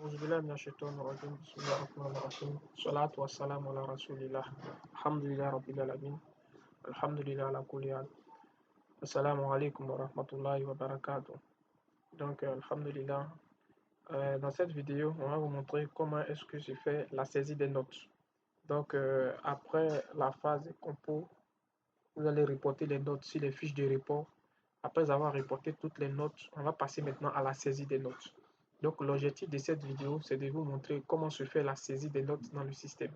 أعوذ بالله من الشيطان الرجيم بسم الله الرحمن الرحيم الصلاة والسلام على رسول الله الحمد لله رب العالمين الحمد لله على كل حال Assalamu alaikum wa rahmatullahi wa barakatuh. Donc, alhamdulillah, dans cette vidéo, on va vous montrer comment est-ce que je fais la saisie des notes. Donc, après la phase compo, vous allez reporter les notes sur les fiches de report. Après avoir reporté toutes les notes, on va passer maintenant à la saisie des notes. Donc, l'objectif de cette vidéo, c'est de vous montrer comment se fait la saisie des notes dans le système.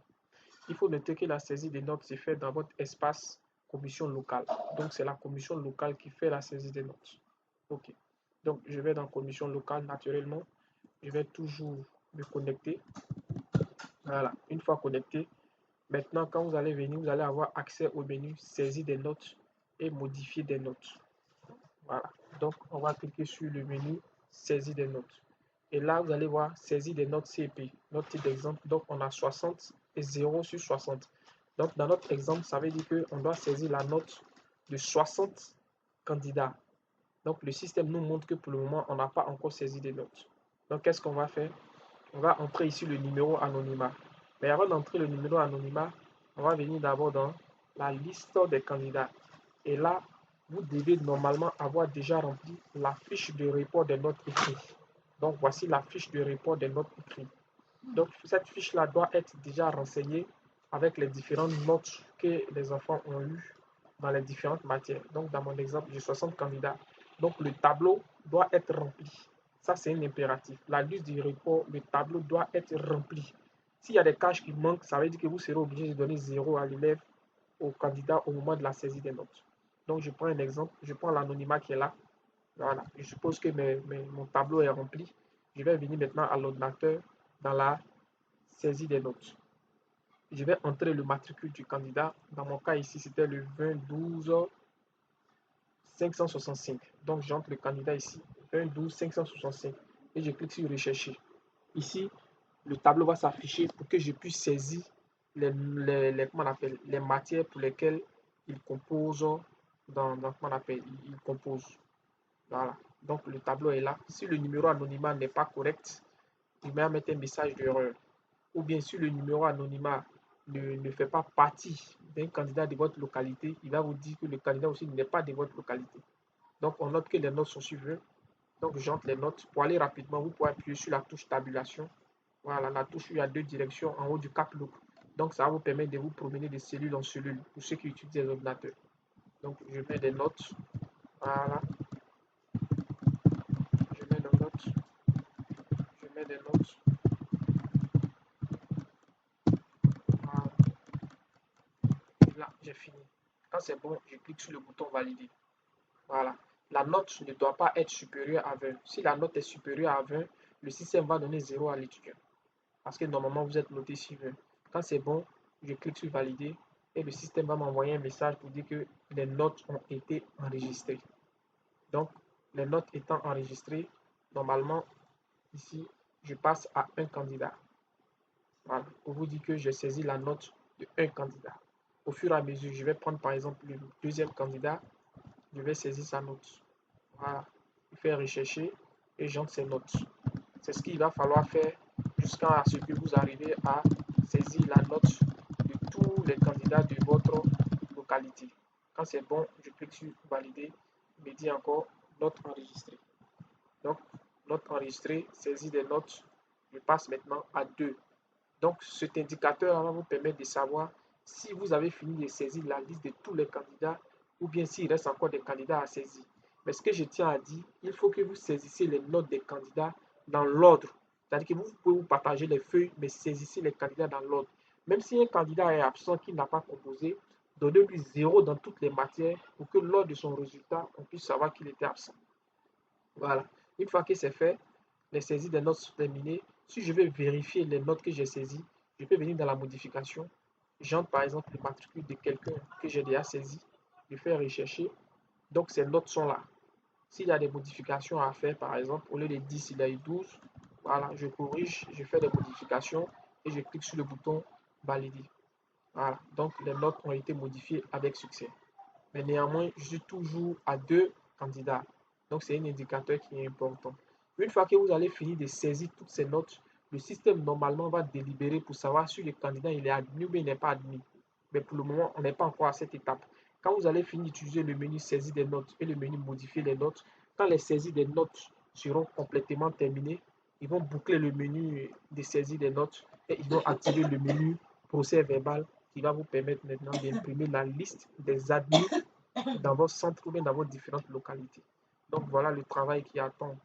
Il faut noter que la saisie des notes se fait dans votre espace commission locale. Donc, c'est la commission locale qui fait la saisie des notes. OK. Donc, je vais dans commission locale naturellement. Je vais toujours me connecter. Voilà. Une fois connecté, maintenant, quand vous allez venir, vous allez avoir accès au menu saisie des notes et modifier des notes. Voilà. Donc, on va cliquer sur le menu saisie des notes. Et là, vous allez voir saisie des notes CP. Notre type d'exemple, donc on a 60 et 0 sur 60. Donc, dans notre exemple, ça veut dire qu'on doit saisir la note de 60 candidats. Donc, le système nous montre que pour le moment, on n'a pas encore saisi des notes. Donc, qu'est-ce qu'on va faire? On va entrer ici le numéro anonymat. Mais avant d'entrer le numéro anonymat, on va venir d'abord dans la liste des candidats. Et là, vous devez normalement avoir déjà rempli la fiche de report des notes écrites. Donc, voici la fiche de report des notes écrites. Donc, cette fiche-là doit être déjà renseignée avec les différentes notes que les enfants ont eues dans les différentes matières. Donc, dans mon exemple, j'ai 60 candidats. Donc, le tableau doit être rempli. Ça, c'est un impératif. La liste du report, le tableau doit être rempli. S'il y a des cases qui manquent, ça veut dire que vous serez obligé de donner 0 à l'élève, au candidat, au moment de la saisie des notes. Donc, je prends un exemple. Je prends l'anonymat qui est là. Voilà. Je suppose que mon tableau est rempli. Je vais venir maintenant à l'ordinateur dans la saisie des notes. Je vais entrer le matricule du candidat. Dans mon cas ici, c'était le 2012 565. Donc, j'entre le candidat ici, 2012 565. Et je clique sur rechercher. Ici, le tableau va s'afficher pour que je puisse saisir comment on appelle, les matières pour lesquelles il compose comment on appelle, il compose. Voilà. Donc, le tableau est là. Si le numéro anonymat n'est pas correct, il va mettre un message d'erreur. Ou bien si le numéro anonymat ne fait pas partie d'un candidat de votre localité, il va vous dire que le candidat aussi n'est pas de votre localité. Donc, on note que les notes sont suivies. Donc, j'entre les notes. Pour aller rapidement, vous pouvez appuyer sur la touche tabulation. Voilà, la touche, il y a deux directions en haut du cap look. Donc, ça va vous permettre de vous promener de cellule en cellule pour ceux qui utilisent les ordinateurs. Donc, je mets des notes. Voilà. Je mets des notes. Je mets des notes. Voilà. Là, j'ai fini. Quand c'est bon, je clique sur le bouton valider. Voilà. La note ne doit pas être supérieure à 20. Si la note est supérieure à 20, le système va donner 0 à l'étudiant. Parce que normalement, vous êtes noté sur 20. Quand c'est bon, je clique sur valider et le système va m'envoyer un message pour dire que les notes ont été enregistrées. Donc, les notes étant enregistrées, normalement, ici, je passe à un candidat. Voilà. Pour vous dire que j'ai saisi la note de un candidat. Au fur et à mesure, je vais prendre par exemple le deuxième candidat, je vais saisir sa note. Voilà. Je fais rechercher et j'entre ses notes. C'est ce qu'il va falloir faire jusqu'à ce que vous arrivez à saisir la note de tous les candidats de votre localité. Quand c'est bon, je clique sur valider. Il me dit encore note enregistrée. Donc, note enregistrée, saisie des notes. Je passe maintenant à 2. Donc, cet indicateur va vous permettre de savoir si vous avez fini de saisir la liste de tous les candidats ou bien s'il reste encore des candidats à saisir. Mais ce que je tiens à dire, il faut que vous saisissez les notes des candidats dans l'ordre. C'est-à-dire que vous pouvez vous partager les feuilles, mais saisissez les candidats dans l'ordre. Même si un candidat est absent, qui n'a pas composé, donnez-lui 0 dans toutes les matières pour que lors de son résultat, on puisse savoir qu'il était absent. Voilà. Une fois que c'est fait, les saisies des notes sont terminées. Si je veux vérifier les notes que j'ai saisies, je peux venir dans la modification. J'entre par exemple le matricule de quelqu'un que j'ai déjà saisi. Je fais rechercher. Donc ces notes sont là. S'il y a des modifications à faire, par exemple, au lieu de 10, il y a eu 12. Voilà, je corrige, je fais des modifications et je clique sur le bouton valider. Voilà, donc les notes ont été modifiées avec succès. Mais néanmoins, je suis toujours à 2 candidats. Donc, c'est un indicateur qui est important. Une fois que vous allez finir de saisir toutes ces notes, Le système, normalement, va délibérer pour savoir si le candidat il est admis ou bien il n'est pas admis. Mais pour le moment, on n'est pas encore à cette étape. Quand vous allez finir d'utiliser le menu saisie des notes et le menu modifier les notes, quand les saisies des notes seront complètement terminées, ils vont boucler le menu de saisie des notes et ils vont activer le menu procès verbal qui va vous permettre maintenant d'imprimer la liste des admis dans votre centre ou bien dans vos différentes localités. Donc voilà le travail qui attend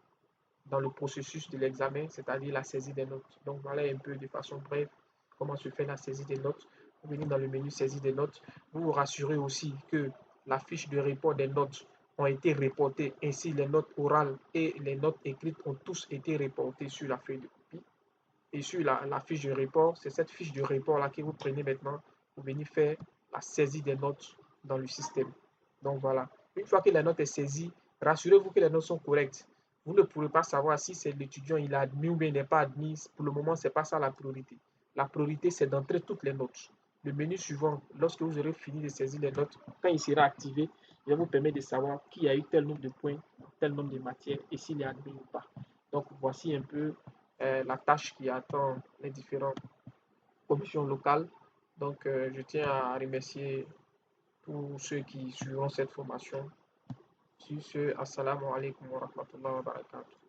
dans le processus de l'examen, c'est-à-dire la saisie des notes. Donc voilà un peu de façon brève comment se fait la saisie des notes. Vous venez dans le menu saisie des notes, vous vous rassurez aussi que la fiche de report des notes ont été reportées, ainsi les notes orales et les notes écrites ont tous été reportées sur la feuille de copie. Et sur la fiche de report, c'est cette fiche de report-là que vous prenez maintenant pour venir faire la saisie des notes dans le système. Donc voilà. Une fois que la note est saisie, rassurez-vous que les notes sont correctes. Vous ne pourrez pas savoir si c'est l'étudiant il est admis ou bien il n'est pas admis. Pour le moment, ce n'est pas ça la priorité. La priorité, c'est d'entrer toutes les notes. Le menu suivant, lorsque vous aurez fini de saisir les notes, quand il sera activé, il va vous permettre de savoir qui a eu tel nombre de points, tel nombre de matières et s'il est admis ou pas. Donc voici un peu la tâche qui attend les différentes commissions locales. Donc je tiens à remercier tous ceux qui suivront cette formation. Sur ce, assalamu alaikum wa rahmatullahi wa barakatuh.